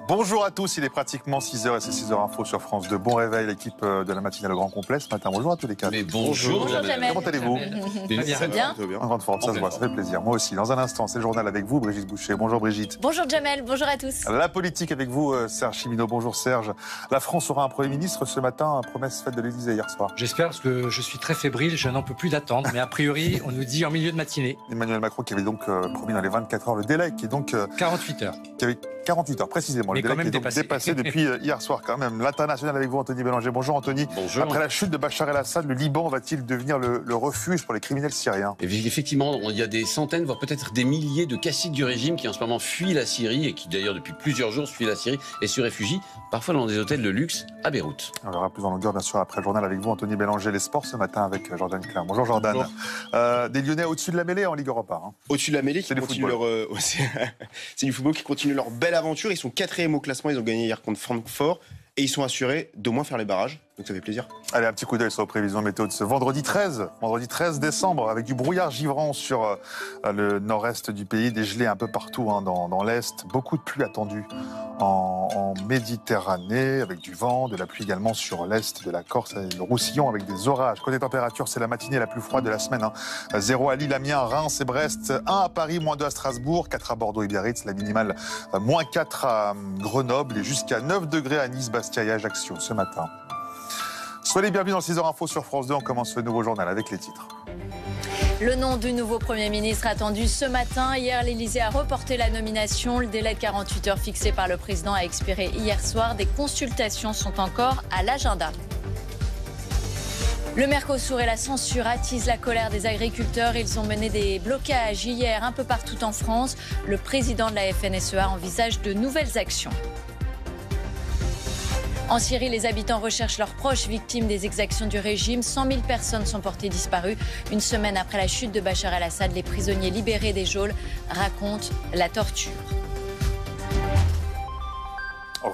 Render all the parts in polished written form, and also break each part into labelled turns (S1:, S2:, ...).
S1: Bonjour à tous, il est pratiquement 6h et c'est 6h Info sur France 2. Bon réveil, l'équipe de la matinale Le Grand Complet ce matin. Bonjour à tous les quatre.
S2: Mais bonjour
S3: Jamel.
S1: Comment allez-vous?
S3: Très bien.
S1: En grande forme, ça se voit, ça fait plaisir. Moi aussi. Dans un instant, c'est le journal avec vous, Brigitte Boucher. Bonjour Brigitte.
S3: Bonjour Jamel, bonjour à tous.
S1: La politique avec vous, Serge Chimino. Bonjour Serge. La France aura un Premier ministre ce matin, promesse faite de l'Élysée hier soir.
S4: J'espère parce que je suis très fébrile, je n'en peux plus d'attendre. Mais a priori, on nous dit en milieu de matinée.
S1: Emmanuel Macron qui avait donc promis dans les 24 heures le délai, qui est donc
S4: 48 heures.
S1: qui avait 48 heures précisément.
S4: Mais
S1: Le
S4: quand
S1: délai
S4: même
S1: qui est donc
S4: dépassé.
S1: depuis hier soir quand même. L'international avec vous, Anthony Bélanger. Bonjour Anthony.
S2: Bonjour.
S1: Après la chute de Bachar el-Assad, le Liban va-t-il devenir le refuge pour les criminels syriens?
S2: Et effectivement, il y a des centaines, voire peut-être des milliers de caciques du régime qui en ce moment fuient la Syrie et qui d'ailleurs depuis plusieurs jours fuient la Syrie et se réfugient, parfois dans des hôtels de luxe à Beyrouth.
S1: On verra plus en longueur bien sûr après le journal avec vous, Anthony Bélanger. Les sports ce matin avec Jordan Klein. Bonjour Jordan.
S5: Bonjour.
S1: Des Lyonnais au-dessus de la mêlée en Ligue Europa. Hein.
S5: Au-dessus de la mêlée,
S1: C'est du
S5: continuent c'est du football qui continue leur belle aventure. Ils sont 4e au classement, ils ont gagné hier contre Francfort et ils sont assurés d'au moins faire les barrages. Donc ça fait plaisir.
S1: Allez, un petit coup d'œil sur les prévisions météo de ce vendredi 13 décembre, avec du brouillard givrant sur le nord-est du pays, des gelées un peu partout hein, dans l'est, beaucoup de pluie attendue en Méditerranée, avec du vent, de la pluie également sur l'est de la Corse et le Roussillon, avec des orages. Côté température, c'est la matinée la plus froide de la semaine. Hein. 0 à Lille, Amiens, Reims et Brest, 1 à Paris, -2 à Strasbourg, 4 à Bordeaux et Biarritz, la minimale -4 à Grenoble et jusqu'à 9 degrés à Nice, Bastia et Ajaccio ce matin. Soyez les bienvenus dans le 6h Info sur France 2. On commence le nouveau journal avec les titres.
S3: Le nom du nouveau Premier ministre attendu ce matin. Hier, l'Élysée a reporté la nomination. Le délai de 48 heures fixé par le président a expiré hier soir. Des consultations sont encore à l'agenda. Le Mercosur et la censure attisent la colère des agriculteurs. Ils ont mené des blocages hier un peu partout en France. Le président de la FNSEA envisage de nouvelles actions. En Syrie, les habitants recherchent leurs proches victimes des exactions du régime. 100 000 personnes sont portées disparues. Une semaine après la chute de Bachar el-Assad, les prisonniers libérés des geôles racontent la torture.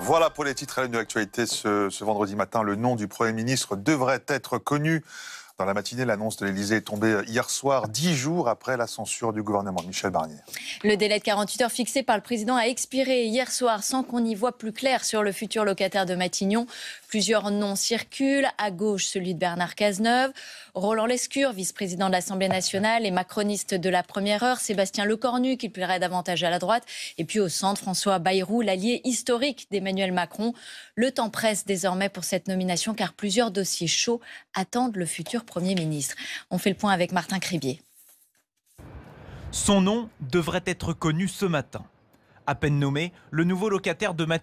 S1: Voilà pour les titres à la une de l'actualité ce vendredi matin. Le nom du Premier ministre devrait être connu. Dans la matinée, l'annonce de l'Élysée est tombée hier soir, 10 jours après la censure du gouvernement. Michel Barnier.
S3: Le délai de 48 heures fixé par le président a expiré hier soir sans qu'on y voit plus clair sur le futur locataire de Matignon. Plusieurs noms circulent. À gauche, celui de Bernard Cazeneuve, Roland Lescure, vice-président de l'Assemblée nationale et macroniste de la première heure, Sébastien Lecornu, qui plairait davantage à la droite. Et puis au centre, François Bayrou, l'allié historique d'Emmanuel Macron. Le temps presse désormais pour cette nomination car plusieurs dossiers chauds attendent le futur Premier ministre. On fait le point avec Martin Cribier.
S6: Son nom devrait être connu ce matin. À peine nommé, le nouveau locataire de Matignon